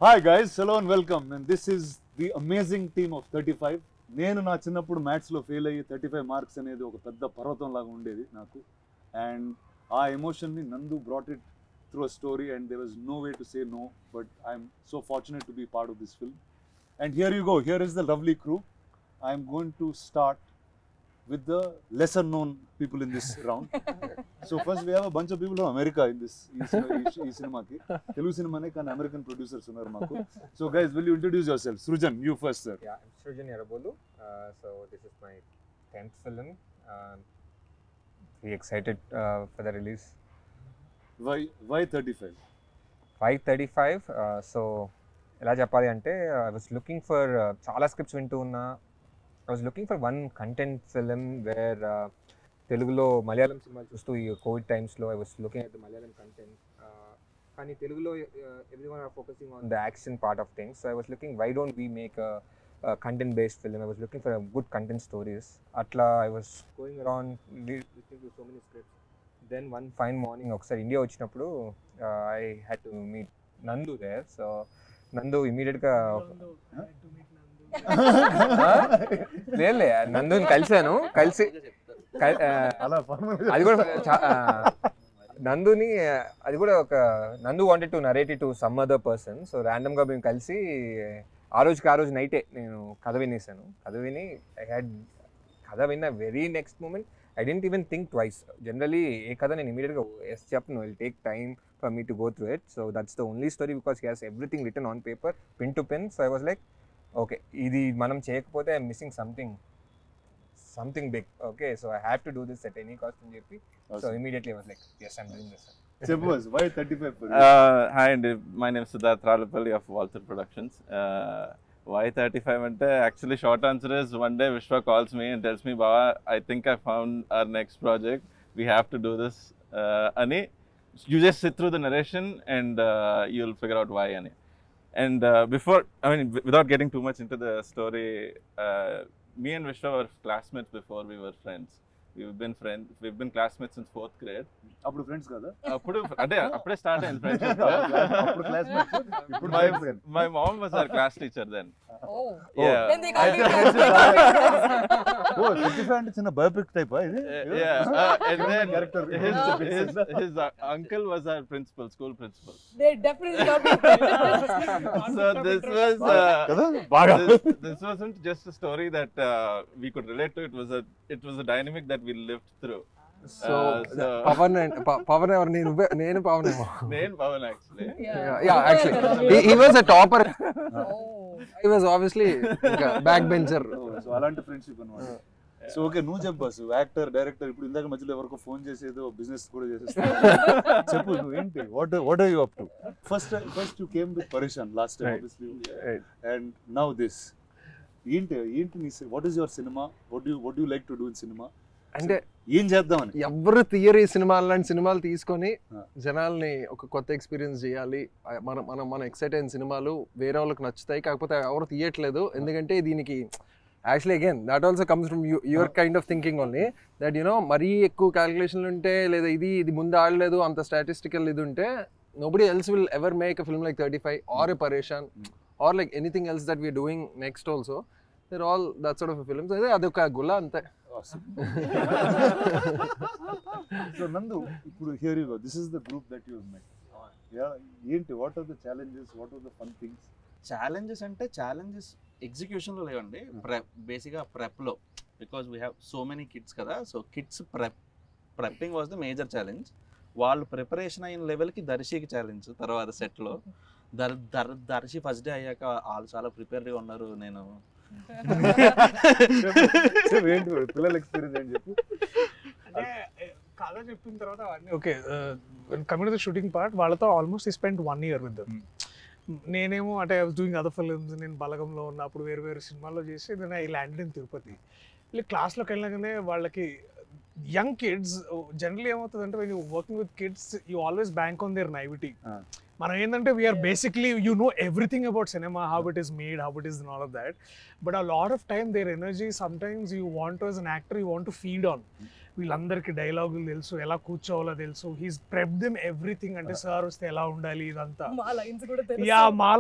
Hi guys, hello and welcome. And this is the amazing team of 35. నేను నా చిన్నప్పుడు మ్యాథ్స్లో ఫెయిల్ అయ్యి 35 మార్క్స్ అనేది ఒక పెద్ద పర్వతం లాగా ఉండేది నాకు. అండ్ ఆ ఎమోషన్ని నందు brought it through a story and there was no way to say no. But I'm so fortunate to be part of this film. And here you go. Here is the lovely crew. I'm going to start with the lesser known people in this round. So first we have a bunch of people from America in this cinema ki Telugu cinema ne kan American producers unnaru maaku. So guys, will you introduce yourself? Srujan, you first, sir. Yeah, I'm Srujan Yarabolu. So this is my 10th film. Very excited for the release. Why 35? Why 35? So ఎలా చెప్పాలి అంటే I was looking for చాలా scripts వింటూ ఉన్నా. I was looking for one content film where తెలుగులో మలయాళం సినిమాలు చూస్తూ ఈ కోవిడ్ టైమ్స్లో I was looking at the Malayalam content. కానీ తెలుగులో everyone are focusing on the action part of things. So I was looking, why don't we make a content based film? I was looking for a good content stories. Atla I was going around listening to so many scripts. Then one fine morning ఒకసారి India వచ్చినప్పుడు I had to meet Nandu there. So Nandu immediately లేదులే నందుని కలిసి అది కూడా నందుని అది కూడా ఒక నందు wanted to narrate it to some other person. So ర్యాండమ్గా మేము కలిసి ఆ రోజు నైటే నేను కథ వినేసాను. కథ విన్న very next moment I didn't even think twice. Generally ఏ కథ నేను ఇమీడియట్గా ఎస్ చెప్పను, will take time for me to go through it. So that's the only story because he has everything written on paper, pin to pin. So I was like, okay, ఇది మనం చేయకపోతే I'm missing something big. Okay, so I have to do this at any cost అని చెప్పి so immediately was like yes, I'm doing this. Suppose why 35 for you? Hi, and my name is Siddharth Ralapalli of Walter Productions. Why 35 ante actually short answer is one day Vishwa calls me and tells me, Baba, I think I found our next project, we have to do this ani. You just sit through the narration and you'll figure out why ani. And before, I mean, without getting too much into the story, me and Vishwa were classmates before we were friends. We've been classmates since 4th grade. అప్పుడు friends కదా? అప్పుడే start అయింది friendship. అప్పుడు classmates, ఇప్పుడు My mom was our class teacher then. Oh. Yeah. Then they call you ఓ 35 అంటే చిన్న biopic టైపా ఇది? Yeah. And then Character. his uncle was our school principal. They definitely got me. So this was కదా బాగా this wasn't just a story that we could relate to. It was a dynamic that we lived through. So Pawan ఎవరు? నేను పవన్ ఏమో. Name Pawan actually. Yeah, actually he was a topper. Oh. He was obviously back bencher. So అలాంటి friendship అన్నమాట. So okay, నువ్వు చెప్పు boss. Actor, director, ఇప్పుడు ఇందాక మధ్యలో ఎవరికో ఫోన్ చేసేదో బిజినెస్ కూడా చేసేస్తావు. చెప్పు నువ్వు ఏంటి, what are you up to? First you came with పరేషాన్ last time obviously, and now this. ఏంటి నీ what is your cinema? What you like to do in cinema? అంటే ఏం చేద్దామని ఎవరు థియరీ సినిమాలు లాంటి సినిమాలు తీసుకొని జనాల్ని ఒక కొత్త ఎక్స్పీరియన్స్ చేయాలి. మనం ఎక్సైట్ అయిన సినిమాలు వేరే వాళ్ళకి నచ్చుతాయి, కాకపోతే ఎవరు తీయట్లేదు. ఎందుకంటే దీనికి actually again that also comes from your kind of thinking only that you know మరీ ఎక్కువ క్యాలిక్యులేషన్లు ఉంటే, లేదా ఇది ముందు ఆడలేదు అంత స్టాటిస్టికల్ ఇది ఉంటే, nobody else will ever make a film like 35 or a Pareshan or like anything else that we are doing next also. They're all that sort of a film. So adoka gulla ante. So Nandu, here you go. This is the group that you have met. Yeah, what are the challenges? What are the fun things? Challenges execution lo levandi, basic prep lo, because we have so many kids kada. So kids prepping was the major challenge. వాళ్ళు preparation అయిన లెవెల్కి దర్శికి challenge. తర్వాత సెట్లో Darsi first day అయ్యాక వాళ్ళు చాలా ప్రిపేర్గా ఉన్నారు. నేను పిల్లల ఎక్స్పీరియన్స్ ఏంటి చెప్పు. కథ చెప్పిన తర్వాత okay, coming to the shooting part, వాళ్ళతో almost I spend 1 year with them. నేనేమో అంటే I was doing other films. నేను బలగంలో ఉన్నప్పుడు వేరు సినిమాల్లో చేసి నేను ఐ ల్యాండెడ్ ఇన్ తిరుపతి. క్లాస్లోకి వెళ్ళగానే వాళ్ళకి యంగ్ కిడ్స్ జనరల్లీ ఏమవుతుందంటే when you working with kids you always bank on their naivety. మనం ఏంటంటే we are basically you know everything about cinema, how it is made, how it is and all of that. But a lot of time their energy sometimes you want as an actor you want to feed on. వీళ్ళందరికీ డైలాగులు తెలుసు, ఎలా కూర్చోవాలో తెలుసు, he's prep them everything. అంటే sir వస్తే ఎలా ఉండాలి ఇదంతా, మా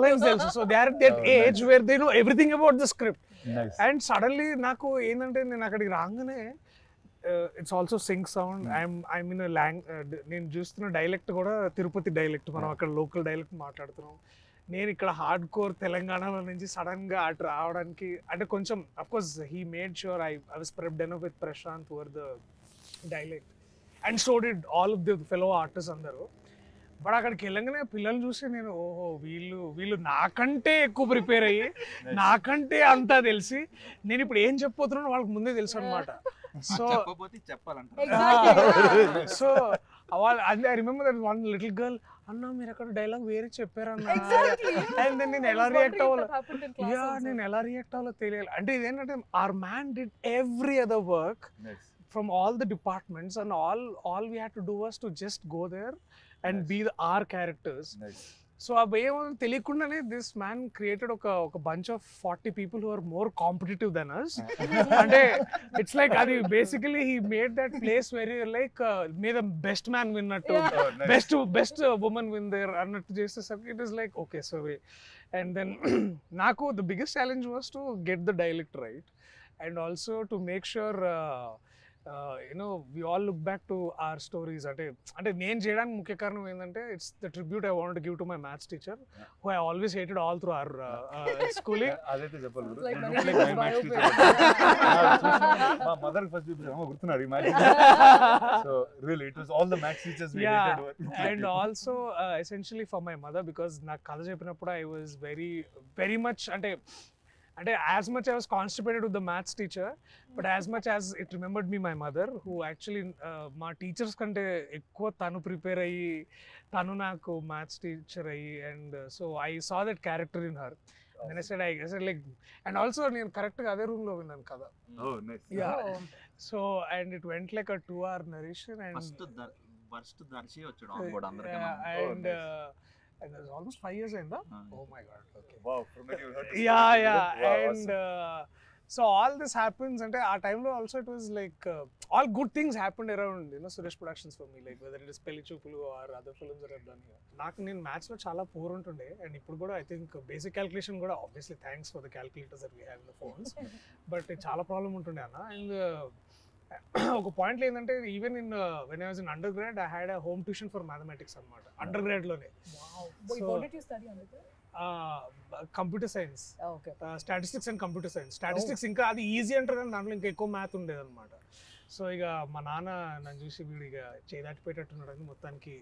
లైన్స్ తెలుసు. So they are that age where they know everything about the script. And suddenly నాకు ఏంటంటే నేను అక్కడికి రాగానే it's also sync sound. I mean నేను చూస్తున్న డైలెక్ట్ కూడా తిరుపతి డైలెక్ట్, మనం అక్కడ లోకల్ డైలెక్ట్ మాట్లాడుతున్నాం. నేను ఇక్కడ హార్డ్ కోర్ తెలంగాణలో నుంచి సడన్గా అటు రావడానికి అంటే కొంచెం of course he made sure I was prepped enough with Prashanth over the dialect and so did all of the fellow artist అందరూ. బట్ అక్కడికి వెళ్ళగానే పిల్లలు చూసి నేను ఓహో వీళ్ళు నాకంటే ఎక్కువ ప్రిపేర్ అయ్యి నాకంటే అంతా తెలిసి నేను ఇప్పుడు ఏం చెప్పబోతున్నానో వాళ్ళకి ముందే తెలుసు అనమాట. So so I remember that one little girl, అన్న మీరు అక్కడ డైలాగ్ వేరే చెప్పారన్నా, అండ్ దెన్ నేను ఎలా రియాక్ట్ అవ్వాలో తెలియాలి. అంటే ఇదేంటంటే our man did every other work from all the departments, and all we had to do was to just go there and be our characters. So అవి ఏమో తెలియకుండానే దిస్ మ్యాన్ క్రియేటెడ్ ఒక bunch of 40 people who are more competitive than us. అంటే it's like అది basically he made that place very like may the best man విన్నట్టు, best women win there అన్నట్టు చేసేసరికి it is like okay so way. And then నాకు the biggest challenge was to get the dialect right and also to make sure we all look back to our stories. అంటే నేను చేయడానికి ముఖ్య కారణం ఏంటంటే it's the tribute I want to give to my maths teacher who I always hated all through our schooling. అదైతే చెప్పాలి మా mother first గుర్తున్నాడు ఈ maths. So really it was all the maths teachers we hated. And also essentially for my mother because నాకు కథ చెప్పినప్పుడు I was very much అంటే as much I was constipated with the maths teacher, but as much as it remembered me my mother, who actually మా teachers కంటే ఎక్కువ తను prepare అయ్యి తను నాకు మ్యాథ్స్ టీచర్ అయ్యి, and so I saw that character in her. And I said like, and also నేను కరెక్ట్గా అదే రూమ్ లో విన్నాను కదా. So and it went like a 2-hour narration and Darshi వచ్చాడు ఆన్ బోర్డ్ అందరికీ. And it was almost 5 years in that. Oh my god. Okay. Wow. From that you heard. Yeah. And so all this happens, and at time lo also it was like all good things happened around Suresh Productions for me, like whether it is Pelli Choopulu or other films that I've done here. Naaku nenu maths lo chaala poor untunde, and ippudu kuda I think basic calculation kuda obviously thanks for the calculators that we have in the phones, but chaala problem untunde anna. And ఒక పాయింట్లో ఏంటంటే even in when I was in under grad I had a home tuition for mathematics అనమాట under grad లోనే. Computer science, statistics and computer science. Statistics ఇంకా అది easy అంటారు కానీ దాంట్లో ఇంకా ఎక్కువ మ్యాథ్ ఉండేది అనమాట. సో ఇక మా నాన్న నన్ను చూసి వీడు ఇక చేదాటిపోయేటట్టున్నాడు అని మొత్తానికి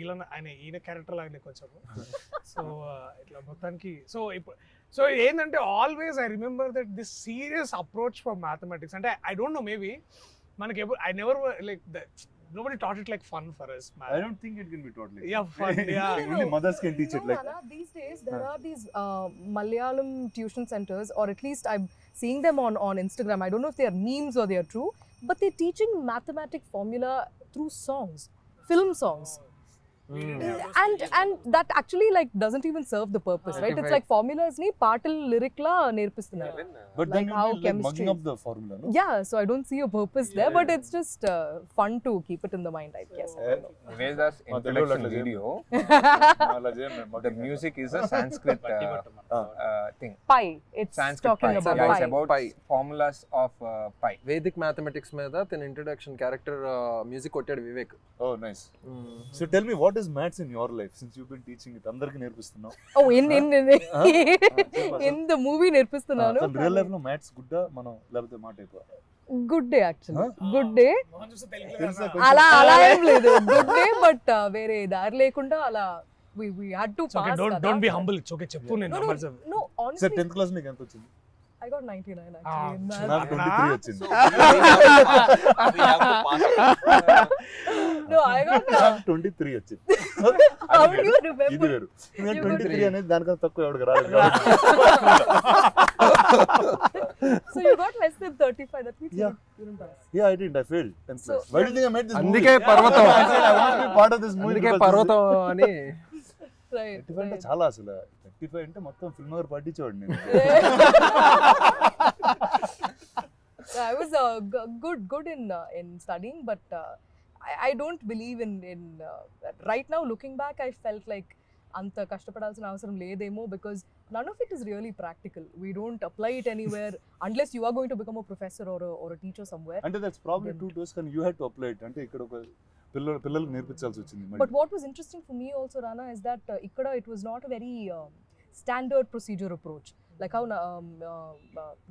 ఈయన క్యారెక్టర్ లాగానే కొంచెం. సో ఇట్లా మొత్తానికి సో ఏంటంటే always I remember that this serious approach for mathematics. అంటే ఐ డోంట్ నో, మేబీ మనకి I never like nobody taught it like fun for us. I don't think it can be taught like fun. Only mothers can teach it like that. These days there are these Malayalam tuition centers, or at least I'm seeing them on Instagram. I don't know if they are memes or they are true, but they're teaching mathematics formula through songs, film songs. And that actually like doesn't even serve the purpose, right? It's like formulas ni partal lyric la nerpistunnaru, but like how chemistry mugging up the formula, no? Yeah, so I don't see a purpose there, but it's just fun to keep it in the mind, I guess. Niveda's introduction video, the music is a Sanskrit thing. Pi, it's Sanskrit talking pi. about Yeah, pi. it's about formulas of pi. Vedic mathematics మీద తన introduction character music కొట్టాడు Vivek. Oh, nice. So tell me, what is maths in your life since you've been teaching it? Andarki nerpistunnao. Oh, in the movie nerpistunnanu. So real life lo maths good mana labate మాట ఎక్కువ? Good day actually. Good day. అలా ఏం లేదు. Good day, but వేరే దారి లేకుండా అలా we had to pass. Okay, don't be humble. It's okay. చెప్పు నేను numbers. No, honestly. Sir, 10th class నీకు ఎంత వచ్చింది? I got 99 actually. నాకు 23 వచ్చింది. No, I got 23 వచ్చింది. How do you remember? ఇది వేరు. 23 అనేది దానికన్నా తక్కువ ఎవరికి రాలేదు. So you got less than 35. That means Yeah. you didn't pass. Yeah, I didn't. I failed 10th So, class. Why do you think I made this movie? అందుకే పర్వతం. I said I want to be part of this movie. అందుకే because పర్వతం అని Right. 35 అంటే చాలా అసలు 35 అంటే మొత్తం ఫిల్మ్ నగర్ పట్టించేవాడు నేను. I was good in studying, but I don't believe in right now looking back I felt like anta kashtapadalsina avasaram ledemo because none of it is really practical. We don't apply it anywhere unless you are going to become a professor or a teacher somewhere. అంటే that's probably true to us కానీ you had to apply it. అంటే ఇక్కడ ఒక పిల్లలకు నేర్పించాల్సి వచ్చింది. But what was interesting for me also, Rana, is that ikkada it was not a very standard procedure approach. Like how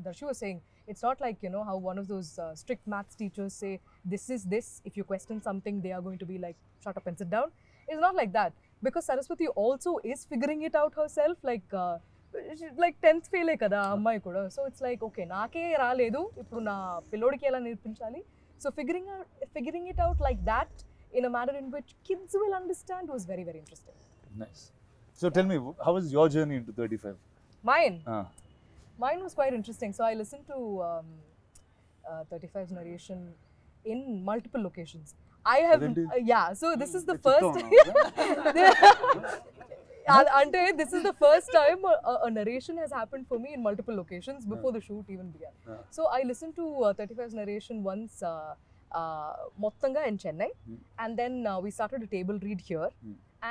Darshi was saying, it's not like, you know, how one of those strict maths teachers say, this is this, if you question something, they are going to be like, shut up and sit down. It's not like that. Because Saraswati also is figuring it out herself, like 10th fail kada ammai kuda. So it's like, okay, naake raaledu, ippudu na pillodiki ela nirpinchali. So figuring it out like that in a manner in which kids will understand was very, very interesting. Nice. So tell me, how was your journey into 35? Mine was quite interesting. So I listened to 35's narration in multiple locations. I have, yeah. So this is the first. Ante this is the first time a narration has happened for me in multiple locations before the shoot even began. So I listened to 35's narration once, mottanga in Chennai, and then we started a table read here.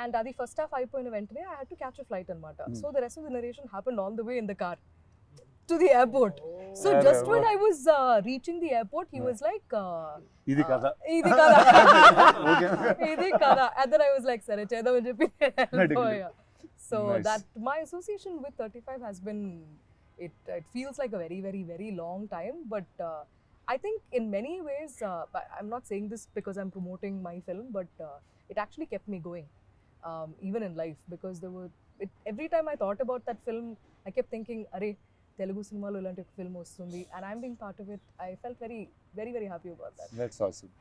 And adi first half అయిపోయిన వెంటనే I had to catch a flight anamata. So the rest of the narration happened on the way in the car to the airport. So just when I was reaching the airport, he was like, ఇది కదా. Idi kada. And then I was like, sare chedam అని చెప్పి So Nice. that my association with 35 has been, it feels like a very, very, very long time. But I think in many ways, I'm not saying this because I'm promoting my film, but it actually kept me going, even in life, because every time I thought about that film, I kept thinking, Arey, Telugu cinema lo ilanti film vastundi, and I'm being part of it. I felt very, very, very happy about that. That's awesome.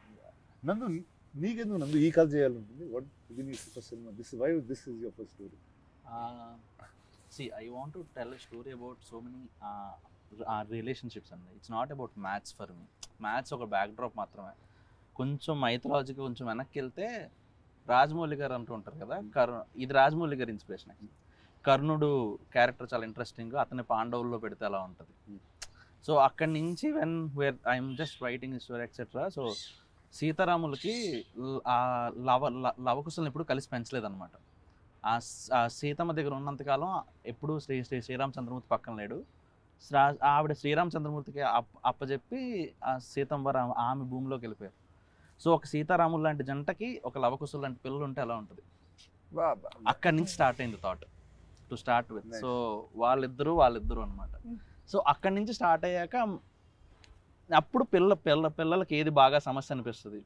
Nandu, నీకెందుకు నందు ఈ కథ చేయాలనుకుంది? What ఇది నీ first cinema? Why this is your first story? See, I want to tell a story about so many relationships, and it's not about maths for me. Maths ఒక backdrop మాత్రమే. కొంచెం మైథాలజీకి కొంచెం వెనక్కి వెళ్తే రాజమౌళి గారు అంటూ ఉంటారు కదా, ఇది రాజమౌళి గారి ఇన్స్పిరేషన్. కర్ణుడు క్యారెక్టర్ చాలా ఇంట్రెస్టింగ్, అతని పాండవుల్లో పెడితే అలా ఉంటుంది. సో అక్కడి నుంచి where I'm just writing story etcetera. So సీతారాములకి ఆ లవకుశల్ని ఎప్పుడు కలిసి పెంచలేదన్నమాట. ఆ సీతమ్మ దగ్గర ఉన్నంతకాలం ఎప్పుడు శ్రీరామచంద్రమూర్తి పక్కన లేడు. ఆవిడ శ్రీరామచంద్రమూర్తికి అప్పచెప్పి ఆ సీతమ్మ ఆమె భూమిలోకి వెళ్ళిపోయారు. సో ఒక సీతారాములు లాంటి జంటకి ఒక లవకుశులు లాంటి పిల్లలు ఉంటే ఎలా ఉంటుంది? అక్కడి నుంచి స్టార్ట్ అయింది thought to start with. So వాళ్ళిద్దరు అనమాట. సో అక్కడి నుంచి స్టార్ట్ అయ్యాక అప్పుడు పిల్లలకి ఏది బాగా సమస్య అనిపిస్తుంది?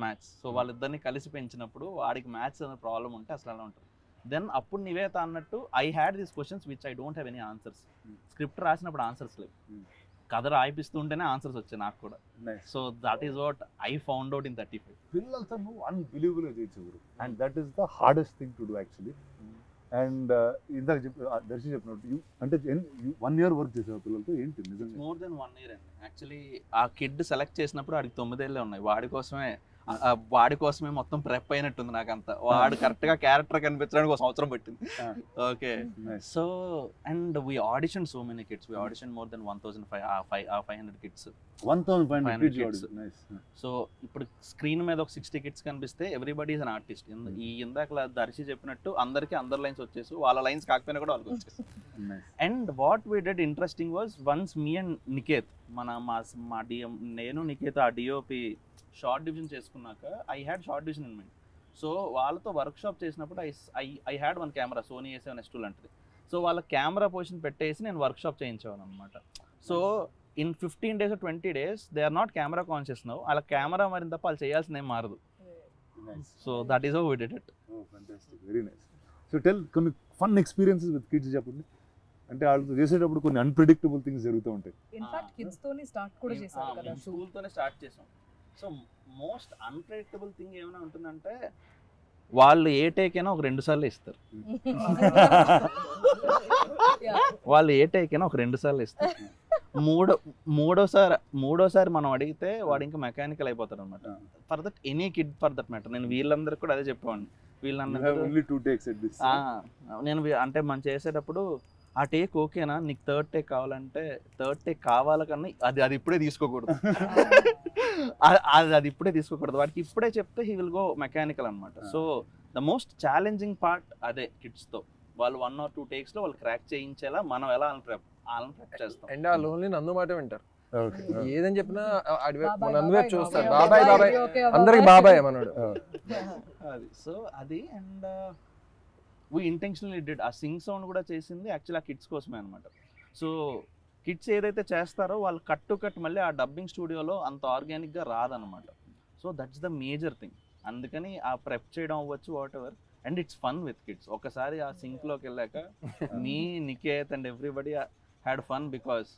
మ్యాథ్స్. సో వాళ్ళిద్దరిని కలిసి పెంచినప్పుడు వాడికి మ్యాథ్స్ అనే ప్రాబ్లం ఉంటే అసలు ఎలా ఉంటుంది? దెన్ అప్పుడు నివేత అన్నట్టు I had these questions which I don't have any answers. Script రాసినప్పుడు ఆన్సర్స్ లేవు, కథ రాయిపిస్తుంటేనే ఆన్సర్స్ వచ్చాయి నాకు కూడా. So that is what I found out in 35. పిల్లలతో నువ్వు అన్బిలీవబుల్ చేయొచ్చు, and that is the hardest thing to do actually. And ఇందాక దర్శి చెప్పినట్టు అంటే 1 year వర్క్ చేసావు పిల్లలతో, ఏంటి నిజంగా? మోర్ దెన్ 1 year అండి. యాక్చువల్లీ ఆ కిడ్ సెలెక్ట్ చేసినప్పుడు వాడికి 9 ఏళ్ళే ఉన్నాయి. వాడి కోసమే మొత్తం ప్రెప్ అయినట్టుంది నాకంతా. వాడు కరెక్ట్ గా క్యారెక్టర్ కనిపించడానికి 1 సంవత్సరం పట్టింది. Okay. So and we audition so many kids. We audition more than 1,500 kids. 1,500 kids. So ఇప్పుడు స్క్రీన్ మీద ఒక 60 కిడ్స్ కనిపిస్తే ఎవ్రీబడి ఈజ్ అన్ ఆర్టిస్ట్. ఈ ఇందాక దర్శి చెప్పినట్టు అందరికి అందరు లైన్స్ వచ్చేసి, వాళ్ళ లైన్స్ కాకపోయినా కూడా వాళ్ళకి వచ్చేసి. And what we did interesting was once me and Niket, మా డిఎం, నేను నికేత్ ఆ డిఓపి షార్ట్ డివిజన్ చేసుకున్నాక I had shot division in mind. So వాళ్ళతో వర్క్షాప్ చేసినప్పుడు I had 1 camera, Sony A7S2 లాంటిది. సో వాళ్ళ కెమెరా పొజిషన్ పెట్టేసి నేను వర్క్షాప్ చేయించేవాను అనమాట. So in 15 days or 20 days they are not camera conscious now. వాళ్ళ కెమెరా మరి తప్ప వాళ్ళు చేయాల్సింది ఏం మారదు. So that is how we did it. Very nice. So tell కొన్ని ఫన్ ఎక్స్పీరియన్సెస్ విత్ కిడ్స్ చెప్పండి. అంటే వాళ్ళతో చేసేటప్పుడు కొన్ని అన్ప్రెడిక్టబుల్ థింగ్స్ జరుగుతూ ఉంటాయి. ఇన్ఫాక్ట్ కిడ్స్ తోనే స్టార్ట్ కూడా చేశారు కదా, స్కూల్ తోనే స్టార్ట్ చేసాం. సో మోస్ట్ అన్ప్రెడిక్టబుల్ థింగ్ ఏమైనా ఉంటుందంటే వాళ్ళు ఏ టేక్ అయినా ఒక 2 సార్లు ఇస్తారు. వాళ్ళు ఏ టేక్ అయినా ఒక 2 సార్లు ఇస్తారు. మూడోసారి మనం అడిగితే వాడు ఇంకా మెకానికల్ అయిపోతాడు అనమాట. For that any kid for that matter. నేను వీళ్ళందరికీ కూడా అదే చెప్పేవాడిని. నేను అంటే మనం చేసేటప్పుడు ఆ టేక్ ఓకేనా, నీకు థర్డ్ టేక్ కావాలంటే థర్డ్ టేక్ కావాలి కన్నా అది ఇప్పుడే తీసుకోకూడదు. అది ఇప్పుడే తీసుకోకూడదు. వాడికి ఇప్పుడే చెప్తే హీ విల్ గో మెకానికల్ అనమాట. So the most challenging part అదే కిడ్స్తో. వాళ్ళు 1 or 2 టేక్స్లో వాళ్ళు క్రాక్ చేయించేలా మనం ఎలా ప్రెప్ చేస్తాం. అండ్ ఆ లోన్లీ నందు మాట వింటారు. ఏదని చెప్పినా నందువే చూస్తారు. బాబాయ్ బాబాయ్ అందరికి బాబాయ్ మనోడు. అది సో అది. And we intentionally did. ఆ సింగ్ సౌండ్ కూడా చేసింది యాక్చువల్లీ ఆ కిడ్స్ కోసమే అనమాట. సో కిడ్స్ ఏదైతే చేస్తారో వాళ్ళు కట్ టు కట్ మళ్ళీ ఆ డబ్బింగ్ స్టూడియోలో అంత ఆర్గానిక్గా రాదనమాట. So that's the major thing. అందుకని ఆ ప్రెప్ చేయడం అవ్వచ్చు whatever. And it's fun with kids. ఒకసారి ఆ సింక్లోకి వెళ్ళాక me Niket and everybody had fun because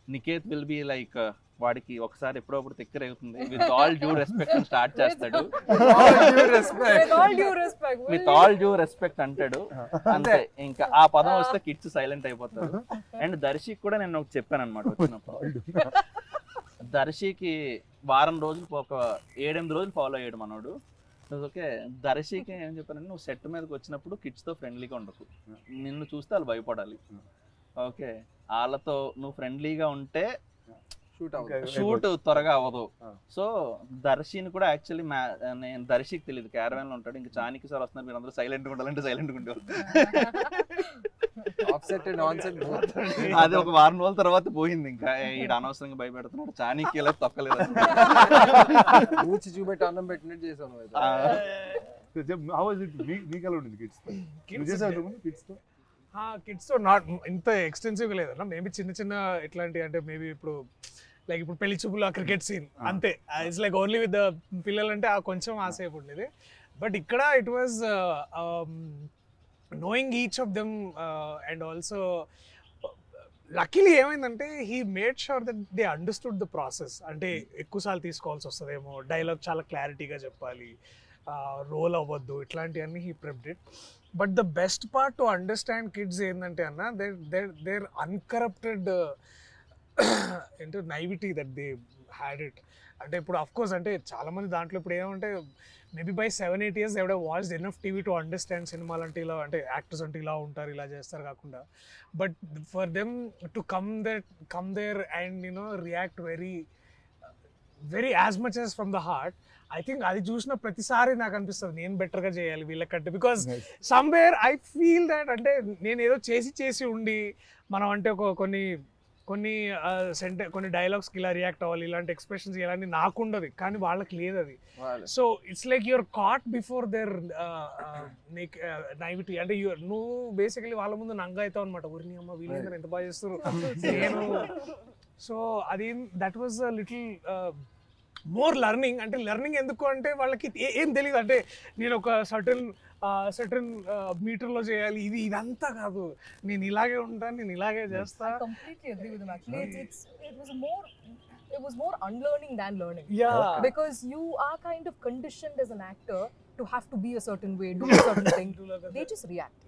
Niket will be like వాడికి ఒకసారి ఎప్పుడప్పుడు తిక్కరేగుతుంది. With all due respect start చేస్తాడు. విత్ ఆల్ డ్యూ రెస్పెక్ట్ అంటాడు. అంతే, ఇంకా ఆ పదం వస్తే కిడ్స్ సైలెంట్ అయిపోతారు. అండ్ దర్శికి కూడా నేను ఒకటి చెప్పాను అనమాట వచ్చినప్పుడు. దర్శికి వారం రోజులు ఒక 7-8 రోజులు ఫాలో అయ్యాడు మనోడు. ఓకే, దర్శికి ఏం చెప్పానంటే నువ్వు సెట్ మీదకి వచ్చినప్పుడు కిడ్స్తో ఫ్రెండ్లీగా ఉండకు. నిన్ను చూస్తే వాళ్ళు భయపడాలి. ఓకే, వాళ్ళతో నువ్వు ఫ్రెండ్లీగా ఉంటే షూట్ త్వరగా అవ్వదు. సో దర్శిని కూడా యాక్చువల్లీ నేను దర్శికి తెలియదు, క్యారవాన్ లో ఉంటాడు. ఇంకా చానికి సార్ వస్తున్నారు, మీరు అందరూ సైలెంట్ గా ఉండాలంటే సైలెంట్ గా ఉండేవాళ్ళు. అది ఒక వారం రోజుల తర్వాత పోయింది. ఇంకా ఈడ అనవసరంగా భయపెడుతున్నాడు, చానికి ఇలా తొక్కలేదు. చూపెట్టి అన్నం పెట్టినట్టు చేసాను. కిడ్స్తో నాట్ ఇంత ఎక్స్టెన్సివ్గా లేదన్నా. మేబీ చిన్న చిన్న ఇట్లాంటి అంటే మేబీ ఇప్పుడు లైక్ ఇప్పుడు పెళ్లి చూపులు ఆ క్రికెట్ సీన్ అంతే. It's like only with the పిల్లలంటే ఆ కొంచెం ఆసేపు ఉండేది. బట్ ఇక్కడ it was knowing each of them and also luckily ఏమైందంటే he made sure that they understood the process. అంటే ఎక్కువసార్లు తీసుకోవాల్సి వస్తుందేమో, డైలాగ్ చాలా క్లారిటీగా చెప్పాలి, రోల్ అవ్వద్దు, ఇట్లాంటివన్నీ he prepped it. But the best part to understand kids ఏంటంటే అన్న they're uncorrupted into naivety that they had it. అంటే ఇప్పుడు అఫ్ కోర్స్ అంటే చాలా మంది దాంట్లో ఇప్పుడు ఏమంటే maybe by 7-8 years they would have watched enough TV to understand సినిమాలు అంటే ఇలా, అంటే యాక్టర్స్ అంటే ఇలా ఉంటారు, ఇలా చేస్తారు కాకుండా. But for them to come there and react very as much as from the heart. I think అది చూసిన ప్రతిసారి నాకు అనిపిస్తుంది నేను బెటర్గా చేయాలి వీళ్ళకంటే. Because somewhere I feel that అంటే నేను ఏదో చేసి ఉండి మనం అంటే కొన్ని డైలాగ్స్కి ఇలా రియాక్ట్ అవ్వాలి, ఇలాంటి ఎక్స్ప్రెషన్స్ ఇలాంటి నాకు ఉండదు, కానీ వాళ్ళకి లేదు అది. So it's like you're caught before their naivety. అంటే నువ్వు బేసికలీ వాళ్ళ ముందు నంగా అవుతావు అనమాట. ఊరిని అమ్మ వీళ్ళందరూ ఎంత బాగా చేస్తారు నేను. సో అది that was a little more learning. అంటే లెర్నింగ్ ఎందుకు అంటే వాళ్ళకి ఏం తెలియదు. అంటే నేను ఒక సర్టన్ మీటర్లో చేయాలి, ఇదంతా కాదు, నేను ఇలాగే ఉంటాను, నేను ఇలాగే చేస్తా. Completely agree with him actually. It was more unlearning than learning. Yeah. Because you are kind of conditioned as an actor to have to be a certain way, do a certain thing. They just react.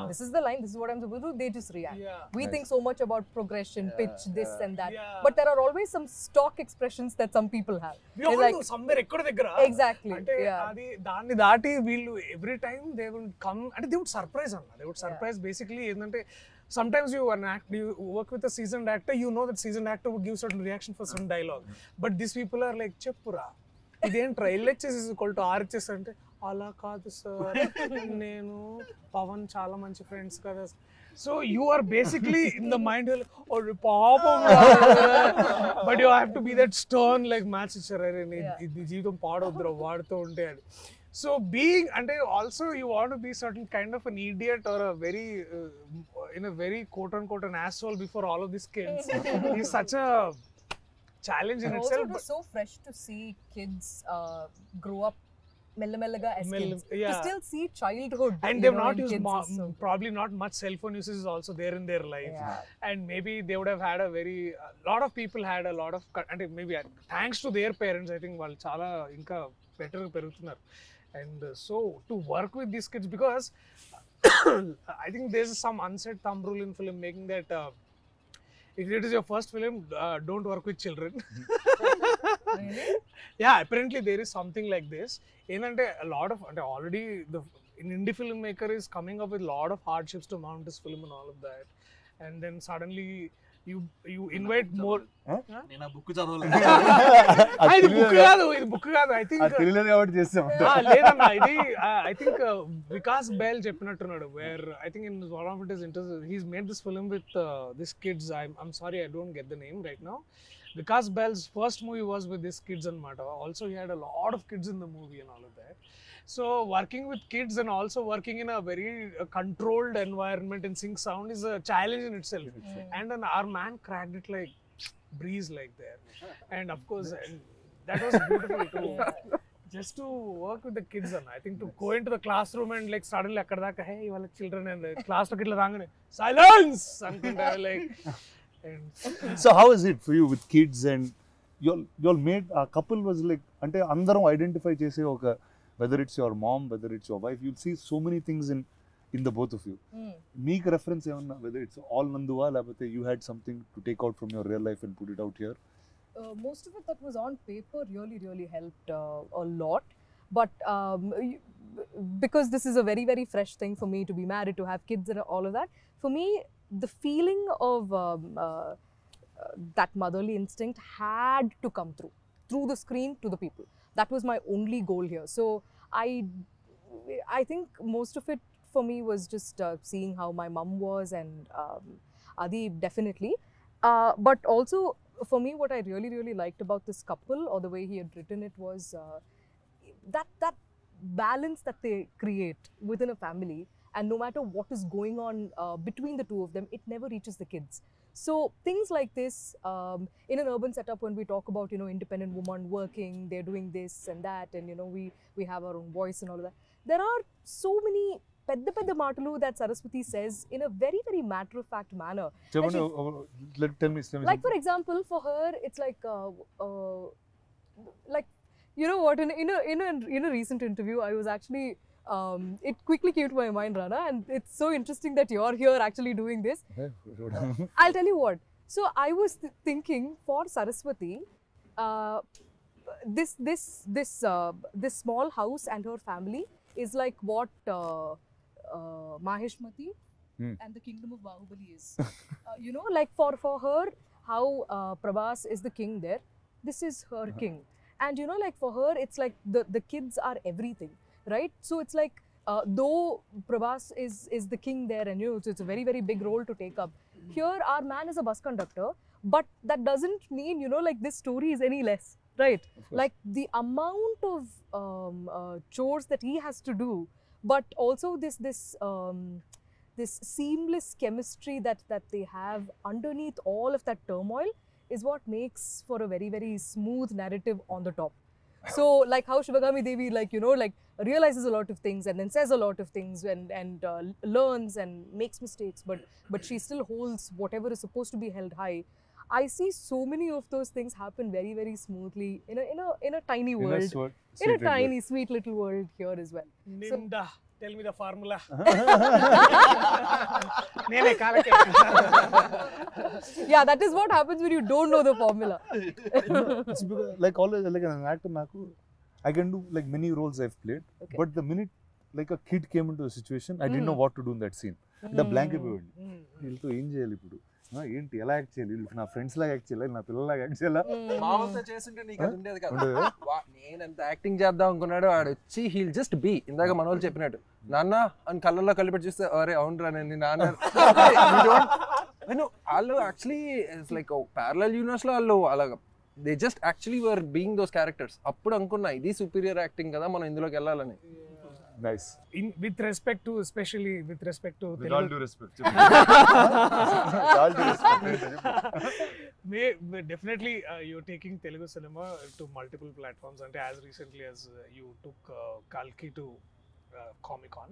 This is the line, this is what I'm supposed to do, they just react. We think so much about progression, pitch, this and that. But there are always some stock expressions that some people have. They're like somewhere ekkada దగ్గర. Exactly. అంటే అది దాన్ని దాటి వీళ్ళు every time they will come and they would surprise అన్న. They would surprise basically ఏంటంటే sometimes you work with a seasoned actor, you know that seasoned actor would give certain reaction for some dialogue. But these people are like చెప్పురా ఇదేంట్రా LHS RHS అంటే అలా కాదు sir, నేను పవన్ చాలా మంచి friends కదా. So you are basically in the mind పాపం, but you have to be that stern like match ఇచ్చారు, అరే ఇది జీవితం పాడొద్దురా వాడుతూ ఉంటే అని. సో బీయింగ్ అంటే also you want to be certain kind of an idiot or a very in a very quote unquote an asshole before all of these kids is such a challenge in itself. It was so fresh to see kids grow up mellaga as kids, to still see childhood, and they've not used probably not much cell phone usage is also there in their life. And maybe they would have had a lot of people had a lot of, and maybe thanks to their parents I think వాళ్ళు చాలా ఇంకా better పెరుగుతున్నారు. And so to work with these kids, because I think there's some unsaid thumb rule in filmmaking that if it is your first film, don't work with children. Really? Yeah, apparently there is something like this. ఏంటంటే a lot of అంటే already the an indie filmmaker is coming up with a lot of hardships to mount this film and all of that, and then suddenly you invite more. నేను ఆ book చదవలేదు. ఇది book కాదు, ఇది book కాదు. I think తెలియదు కాబట్టి చేస్తాం. లేదన్నా, ఇది I think వికాస్ బెల్ చెప్పినట్టున్నాడు, where I think in one of his interviews he's made this film with these kids. I'm sorry, I don't get the name right now. Vikas Bell's first movie was with these kids anamata. Also he had a lot of kids in the movie and all of that. So working with kids and also working in a very controlled environment in sync sound is a challenge in itself. And then our man cracked it like breeze like there. And of course, and that was beautiful too. Just to work with the kids, and I think to go into the classroom and like suddenly akkada daka, hey, ivala children, and class lo kitla rangane silence anukunta like. And So how is it for you with kids and you'll made a couple was like అంటే అందరం identify చేసే ఒక whether it's your mom, whether it's your wife, you'll see so many things in the both of you. మీకు reference ఏమన్నా, whether it's all నందువా లేకపోతే you had something to take out from your real life and put it out here? Most of it that was on paper really helped a lot, but because this is a very fresh thing for me to be married, to have kids and all of that, for me the feeling of that motherly instinct had to come through the screen to the people. That was my only goal here. So I think most of it for me was just seeing how my mum was, and Adi definitely, but also for me what I really liked about this couple, or the way he had written it, was that balance that they create within a family. And no matter what is going on between the two of them, it never reaches the kids. So things like this, in an urban setup, when we talk about, independent woman working, they're doing this and that, and we have our own voice and all of that. There are so many pedda maatalu that Saraswati says in a very matter of fact manner. Tell me. Like for example, for her, it's like you know what? In a recent interview, I was actually. It quickly came to my mind, Rana, and it's so interesting that you're here actually doing this. I'll tell you what. So I was thinking for Saraswati, this small house and her family is like what Maheshmati and the kingdom of Bahubali is. Like for her, how Prabhas is the king there. This is her king, and like for her, it's like the kids are everything. Right? So it's like, though Prabhas is the king there, and it's a very big role to take up. Here, our man is a bus conductor, but that doesn't mean, like this story is any less, right? Like the amount of chores that he has to do, but also this seamless chemistry that they have underneath all of that turmoil is what makes for a very smooth narrative on the top. So like how Shivagami Devi realizes a lot of things and then says a lot of things and learns and makes mistakes, but she still holds whatever is supposed to be held high. I see so many of those things happen very smoothly in a tiny world, in a tiny sweet little world here as well. Ninda, tell me the formula. Yeah, that is what happens when you don't know the formula. It's because, like always, like an actor, I can do like many roles I've played, but the minute like a kid came into a situation, I didn't know what to do in that scene. The blank అయిపోయింది. వీళ్ళతో ఏం చేయాలి ఇప్పుడు, ఏంటి ఎలా act చేయాలి, వీళ్ళు నా ఫ్రెండ్స్ లాగా యాక్ట్ చేయాలి, నా పిల్లలాగా యాక్ట్ చేయాలా, మామూలుగా చేస్తుంటే నీకు అది ఉండేది కదా. నేను ఎంత యాక్టింగ్ చేద్దాం అనుకున్నాడు, ఆడు వచ్చి హీల్ జస్ట్ బీ, ఇందాక మన వాళ్ళు చెప్పినట్టు నాన్న అని కళ్ళల్లో కళ్ళు పెట్టి చూస్తే అరే అవునరా నేను నాన్న. వాళ్ళు actually it's like parallel universe లో వాళ్ళు అలాగా they just actually were being those characters. అప్పుడు అనుకున్నా ఇది సుపీరియర్ యాక్టింగ్ కదా, మనం ఇందులోకి వెళ్ళాలని. Nice. With respect to With all due respect. Definitely you're taking Telugu cinema to multiple platforms, and as recently as you took Kalki to Comic-Con.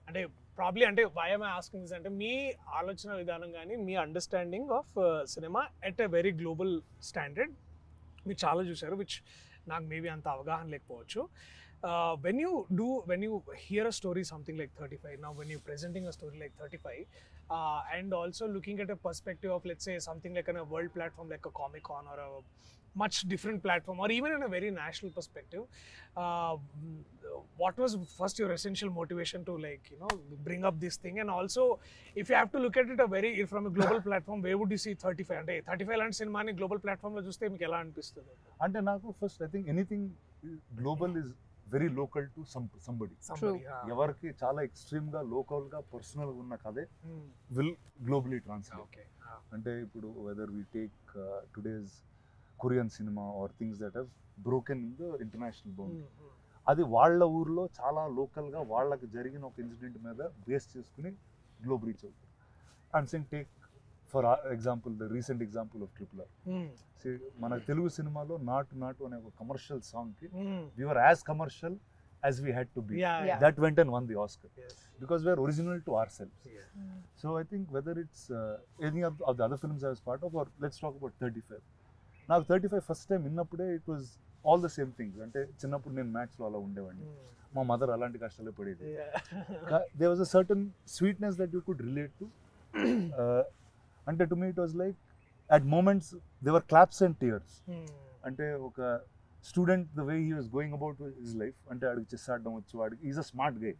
అంటే probably అంటే why am I asking this అంటే మీ ఆలోచన విధానం కానీ మీ understanding of cinema at a very global standard మీరు చాలా చూశారు, విచ్ నాకు మేబీ అంత అవగాహన లేకపోవచ్చు. When you hear a story something like 35, now when you're presenting a story like 35, and also looking at a perspective of, let's say, something like on a world platform like a Comic-Con or a much different platform, or even in a very national perspective, what was first your essential motivation to, like, you know, bring up this thing? And also, if you have to look at it from a global platform, where would you see 35? అంటే 35 లాంటి సినిమాని global ప్లాట్ఫామ్లో చూస్తే మీకు ఎలా అనిపిస్తుంది? అంటే నాకు first I think anything global is very local to somebody. ఎవరికి చాలా ఎక్స్ట్రీమ్గా లోకల్గా పర్సనల్గా ఉన్న కథే విల్ గ్లోబలీ ట్రాన్స్లేట్. అంటే ఇప్పుడు whether we take today's Korean cinema or things that have broken in the international boundary, అది వాళ్ళ ఊర్లో చాలా లోకల్గా వాళ్ళకి జరిగిన ఒక ఇన్సిడెంట్ మీద బేస్ చేసుకుని గ్లోబల్ రీచ్ అవుతుంది. And saying take for example the recent example of triple R. మన తెలుగు సినిమాలో నాటు నాటు అనే ఒక కమర్షియల్ సాంగ్కి we were as commercial as we had to be. That went and won the Oscar because we are original to ourselves. So I think whether it's any of the other films I was part of, or let's talk about 35. Now 35 first time innappude it was all the same things. Ante chinnappudu nenu maths lo ala undevandi, ma mother alanti kashtalu padedi. There was a certain sweetness that you could relate to. Ante to me it was like at moments there were claps and tears. Ante oka student, the way he was going about his life, అంటే ఆడికి chess ఆడడం వచ్చు, వాడికి is a smart గే,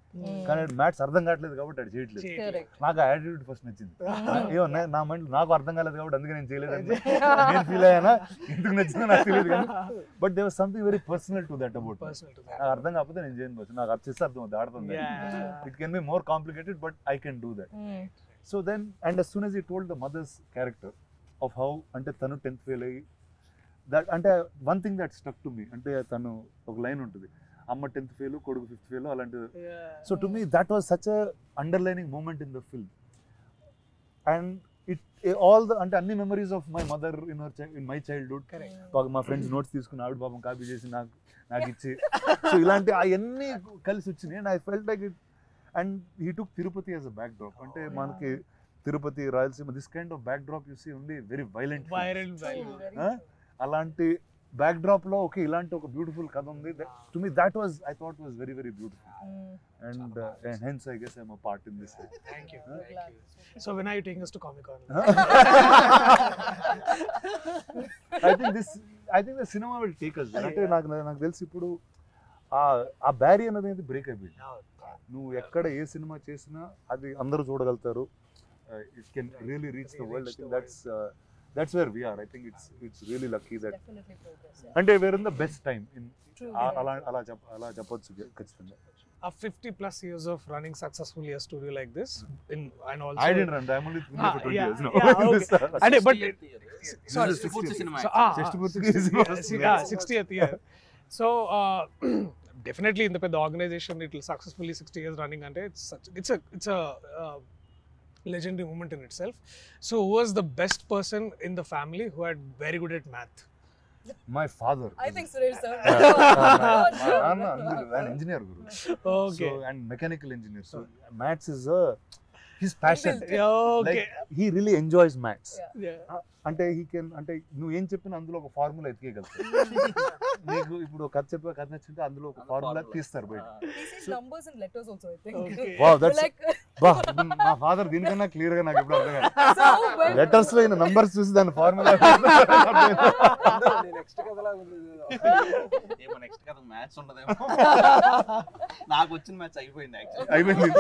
కానీ maths అర్థం కావట్లేదు కాబట్టి అది చేయట్లేదు. నాకు ఆ యాటిట్యూడ్ ఫస్ట్ నచ్చింది. ఏమో నా మైండ్ నాకు అర్థం కాలేదు కాబట్టి అందుకే నేను చేయలేదని నేను ఫీల్ అయ్యానా, ఎందుకు నచ్చిందో నాకు తెలియదు కానీ, but there was something very personal to that about. నాకు అర్థం కాకపోతే నేను చేయను, నాకు అది చెస్ అర్థం అవుతుంది, ఆడుతుంది. It can be more complicated but I can do that. So then and as soon as he told the mother's character of how అంటే తను 10th ఫెయిల్ అయ్యి, దట్ అంటే one thing that stuck to me, అంటే తను ఒక line ఉంటుంది, అమ్మ 10th fail కొడుకు 5th ఫెయిల్ అలాంటిది. So to me that was such a underlining moment in the film. And it all the అంటే అన్ని memories of my mother in my childhood, మా ఫ్రెండ్స్ నోట్స్ తీసుకుని ఆవిడ పాపం కాపీ చేసి నాకు ఇచ్చి, సో ఇలాంటి అవన్నీ కలిసి వచ్చినాయి. And I felt like it. And he took Tirupati as a backdrop. అంటే మనకి Tirupati, Rayalaseema, this kind of backdrop you see only very violent. అలాంటి బ్యాక్ డ్రాప్ లో ఓకే ఇలాంటి ఒక బ్యూటిఫుల్ కథ ఉంది. To me that was I thought was very very beautiful. And hence I guess I am a part in this. Thank you. So when are you taking us to Comic-Con? I think the cinema will take us. అంటే నాకు తెలిసి ఇప్పుడు ఆ barrier అనేది break అయిపోయింది. నువ్వు ఎక్కడ ఏ cinema చేసినా అది అందరూ చూడగలుగుతారు. It can really reach the world. I think that's where we are. I think it's really lucky that Definitely progress. అంటే we're in the best time in అలా చెప్పొచ్చు ఖచ్చితంగా. 50 plus years of running successfully a studio like this, and also I didn't run. I'm only for 20 years now. And but sorry, This is 60th cinema. 60th year. So definitely in the పెద్ద organization it will successfully 60 years running అంటే it's a legendary moment in itself. So who was the best person in the family who had very good at math? My father. I think Suresh sir. An engineer guru. Okay. So, and mechanical engineer. So maths is his passion. Okay. Like, he really enjoys maths. Yeah. అంటే he can అంటే నువ్వు ఏం చెప్పినా అందులో ఒక formula ఎతికేయగలుగుతావు. నీకు ఇప్పుడు కథ చెప్పే కథ నచ్చింటే అందులో ఒక ఫార్ములా తీస్తారు బయట. He sees numbers and letters also, I think. Okay. Wow, that's Like మా ఫాదర్ దీనికన్నా క్లియర్ గా నాకు ఎప్పుడు అర్థం కాదు. so when లెటర్స్ లో నంబర్స్ చూసి దాని ఫార్ములా నెక్స్ట్ కథలా ఉంది. ఏమో నెక్స్ట్ కథ మ్యాథ్స్ ఉండదేమో. నాకు వచ్చిన మ్యాథ్స్ అయిపోయింది యాక్చువల్లీ. అయిపోయింది.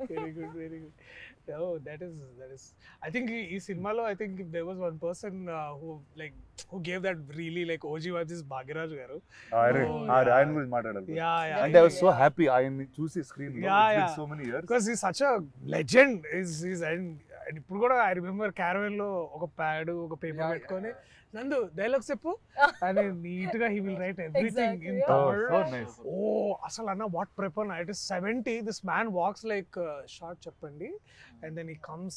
Very good, very good. Oh, that is. I think ఈ సినిమాలో I think if there was one person who gave that really like OG vibes is Bhagiraj garu. ఆయన గురించి మాట్లాడాలి. Yeah. And I was so happy ఆయన్ని చూసి screen లో. It's been so many years. Because he's such a legend. And ఇప్పుడు కూడా I remember Caravan లో ఒక ప్యాడ్ ఒక పేపర్ పెట్టుకొని నందు డైలాగ్ చెప్పు అని నీట్ గా he will write everything in Tamil. So nice. అసలు అన్న what prepare it is 70. This man walks like short చెప్పండి and then he comes.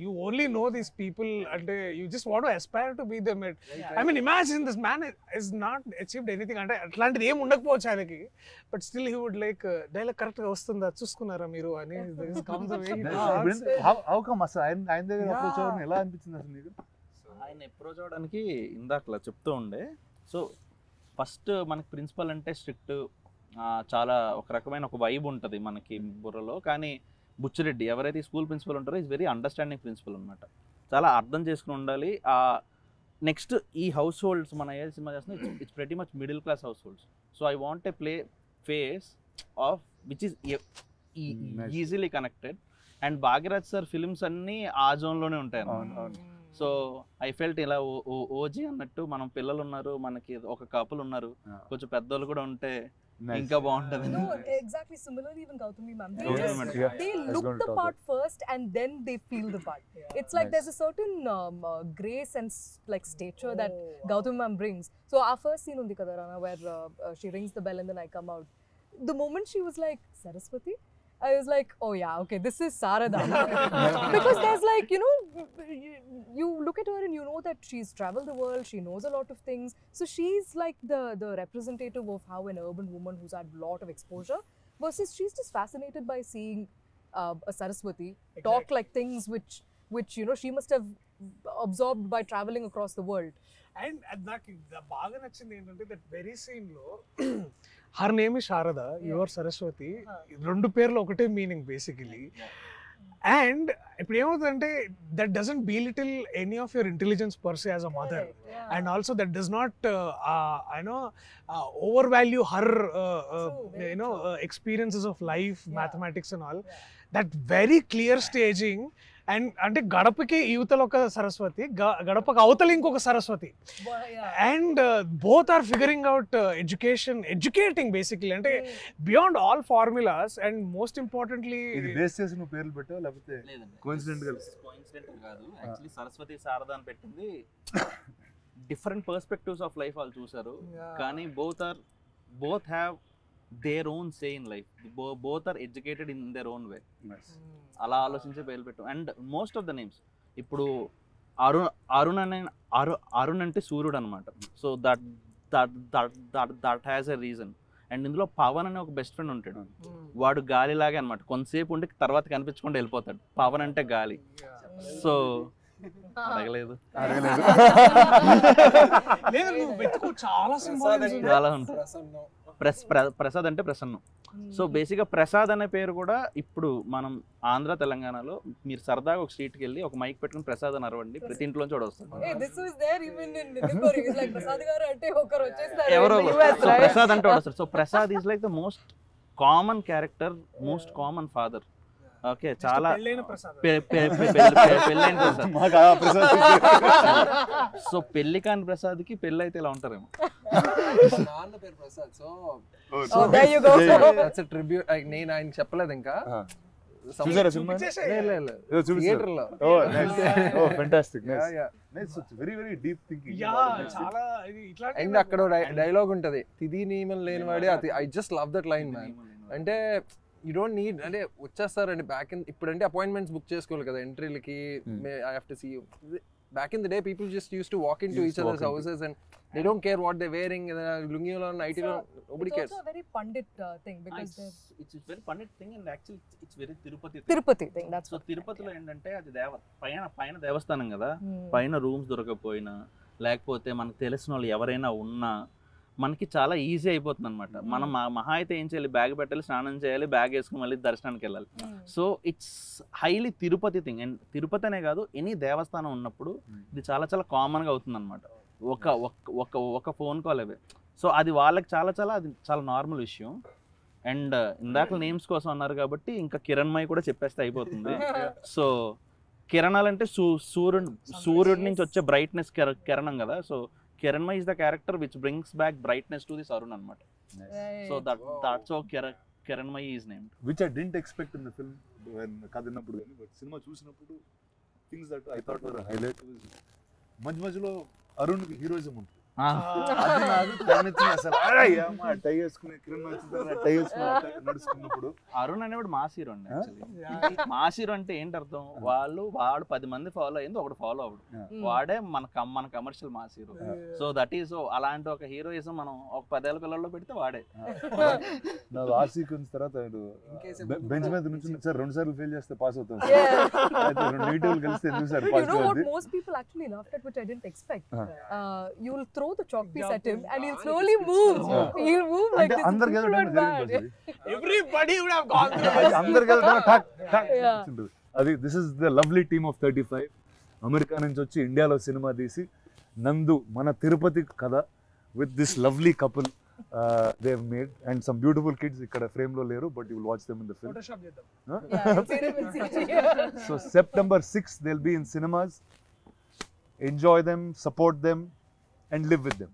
You only know these people and you just want to aspire to be them. I mean, imagine this man is not achieved anything అంటే అట్లాంటిది ఏం ఉండకపోవచ్చు ఆయనకి, but still he would like dialogue correct గా వస్తుందా చూసుకున్నారా మీరు అని comes the way he talks. How come అసలు ఆయన దగ్గర అప్రోచ్ అవ్వడం ఎలా అనిపించింది అసలు నీకు? ఆయన అప్రోచ్ అవడానికి ఇందాకలా చెప్తూ ఉండే. సో ఫస్ట్ మనకి ప్రిన్సిపల్ అంటే స్ట్రిక్ట్, చాలా ఒక రకమైన ఒక వైబ్ ఉంటుంది మనకి బుర్రలో. కానీ బుచ్చిరెడ్డి ఎవరైతే స్కూల్ ప్రిన్సిపల్ ఉంటారో ఈజ్ వెరీ అండర్స్టాండింగ్ ప్రిన్సిపల్ అనమాట. చాలా అర్థం చేసుకుని ఉండాలి. నెక్స్ట్ ఈ హౌస్ హోల్డ్స్ మన ఏ సినిమా చేస్తున్నా it's pretty much middle class house holds. So I want a play face of which is easily connected. And Bhagyaraj sir films అన్నీ ఆ జోన్లోనే ఉంటాయి. సో ఐ ఫెల్ట్ ఇలా ఓజీ అన్నట్టు మనం పిల్లలు ఉన్నారు, మనకి ఒక కపుల్ ఉన్నారు, కొంచెం పెద్దోళ్ళు కూడా ఉంటే ఇంకా బాగుంటది. No, exactly. Similarly, even Gautami ma'am, Yeah. they look the part first and then they feel the part. It's like there's a certain grace and like stature that Gautami ma'am brings. So our first scene undi kada Rana, where she rings the bell and then I come out. The moment she was like Saraswati, I was like, oh yeah, okay, this is Sarada. Because there's like, you know, you look at her and you know that she's traveled the world, she knows a lot of things. So she's like the representative of how an urban woman who's had a lot of exposure, versus she's just fascinated by seeing a Saraswati talk like things which, you know, she must have absorbed by traveling across the world. And నాకు బాగా నచ్చింది ఏంటంటే that very scene లో her name is Sharada, your Saraswati, రెండు పేర్లు ఒకటే meaning basically. And ఇప్పుడు ఏమవుతుందంటే that doesn't belittle any of your intelligence per se as a mother, and also that does not overvalue her experiences of life, mathematics and all. That very clear staging. And అంటే గడపకి యువతలు ఒక సరస్వతి, గడపకి అవతల ఇంకొక Saraswati, and both are figuring out educating basically, అంటే beyond all formulas. And most importantly base చేసి నువ్వు పేర్లు పెట్టావు లేకపోతే కోఇన్సిడెంట్ కాదు? యాక్చువల్లీ సరస్వతి శారద అని పెట్టింది డిఫరెంట్ పర్స్పెక్టివ్స్ ఆఫ్ లైఫ్ వాళ్ళు చూసారు, కానీ both have their own say in life. Both are educated in their own way. అలా ఆలోచించే పేర్లు పెట్టు. And most of the names ఇప్పుడు అరుణ్ అంటే సూర్యుడు అనమాట. So that has a reason. And ఇందులో పవన్ అనే ఒక బెస్ట్ ఫ్రెండ్ ఉంటాడు, వాడు గాలిలాగే అనమాట, కొంతసేపు ఉండి తర్వాత కనిపించకుండా వెళ్ళిపోతాడు. పవన్ అంటే గాలి. సో అడగలేదు, చాలా ఉంటుంది. ప్రసాద్ అంటే ప్రసన్నం. సో బేసిక్గా ప్రసాద్ అనే పేరు కూడా ఇప్పుడు మనం ఆంధ్ర తెలంగాణలో మీరు సరదాగా ఒక స్ట్రీట్కి వెళ్ళి ఒక మైక్ పెట్టుకుని ప్రసాద్ అని అరవండి, ప్రతి ఇంట్లో కూడా వస్తుంది. ఎవరో ప్రసాద్ అంటే వస్తారు. So Prasad is like the most common character, most common father. Okay, చాలా పెళ్ళైన ప్రసాద్. సో పెళ్లి కాని ప్రసాద్కి పెళ్ళి అయితే ఇలా ఉంటారేమో. నేను ఆయన చెప్పలేదు ఇంకా అక్కడ డైలాగ్ ఉంటది, తిది నియమం లేనివాడే. I just love that line man. అంటే యూ డోంట్ నీడ్, అంటే వచ్చేస్తారండి బ్యాక్ ఇన్, ఇప్పుడు అంటే అపాయింట్మెంట్స్ బుక్ చేసుకోవాలి కదా ఎంట్రీలకి. I have to see you. Back in the day, people just used to walk into each other's houses and they don't care what they're wearing. Lungi lo, nighty lo, nobody cares. It's also a very Pandit thing because it's very Pandit thing, and actually it's very Tirupati thing. That's so తిరుపతిలో ఏంటంటే అది పైన దేవస్థానం కదా, పైన rooms దొరకకపోయినా లేకపోతే మనకు తెలిసిన వాళ్ళు ఎవరైనా ఉన్నా మనకి చాలా ఈజీ అయిపోతుంది అనమాట. మనం మహా అయితే ఏం చేయాలి, బ్యాగ్ పెట్టాలి, స్నానం చేయాలి, బ్యాగ్ వేసుకుని మళ్ళీ దర్శనానికి వెళ్ళాలి. So it's highly Tirupati thing. And Tirupati అనే కాదు, ఎనీ దేవస్థానం ఉన్నప్పుడు ఇది చాలా చాలా కామన్గా అవుతుంది అనమాట. ఒక ఫోన్ కాల్ అవే. సో అది వాళ్ళకి అది చాలా నార్మల్ విషయం. అండ్ ఇందాక నేమ్స్ కోసం అన్నారు కాబట్టి ఇంకా కిరణ్మయి కూడా చెప్పేస్తే అయిపోతుంది. సో కిరణాలంటే సూర్యుడి నుంచి వచ్చే బ్రైట్నెస్ కిరణం కదా. So Kiranmai is the character which brings back brightness to this Arun anamata. So that's how Kiranmai is named. Which I didn't expect in the film when kadinappudu gaani, but cinema chusinappudu things that I thought were a highlight was majlo Arun ki heroism untundi. అది నాకు తనకి అసలు అయ్యమ్మ టై వేసుకునే కిరణ్ వచ్చిన టై వేసుకుని నడుచుకున్నప్పుడు అరుణ్ అనేవాడు mass hero అండి. Actually mass hero అంటే ఏంటి అర్థం, వాడు 10 మంది ఫాలో అయ్యింది, ఒకడు ఫాలో అవడు, వాడే మన commercial mass hero. So that is అలాంటి ఒక హీరోయిజం మనం ఒక 10 ఏళ్ల పిల్లల్లో పెడితే వాడే. నాకు ఆ సీక్వెన్స్ తర్వాత బెంచ్ మీద నుంచి సార్ 2 సార్లు ఫెయిల్ చేస్తే పాస్ అవుతాం, నెగిటివ్ కలిస్తే ఎందుకు సార్ పాస్ అవుతుంది. Most people actually laughed at, which I didn't expect. You'll throw throw the chalk piece at him and he'll slowly move. He'll move like అంటే this. అందరికి People వెళ్ళడం were జరిగింది mad. Everybody would have gone through అది అందరికి వెళ్ళడం ఠక్ ఠక్ Yeah. ఉంటుంది. అది this is the lovely team of 35. America నుంచి వచ్చి ఇండియాలో సినిమా తీసి నందు మన తిరుపతి కథ with this lovely couple they have made and some beautiful kids ఇక్కడ ఫ్రేమ్ లో లేరు but you will watch them in the film. Photoshop చేద్దాం. Yeah, you'll see them in CG. So September 6th they'll be in cinemas. Enjoy them, support them and live with them.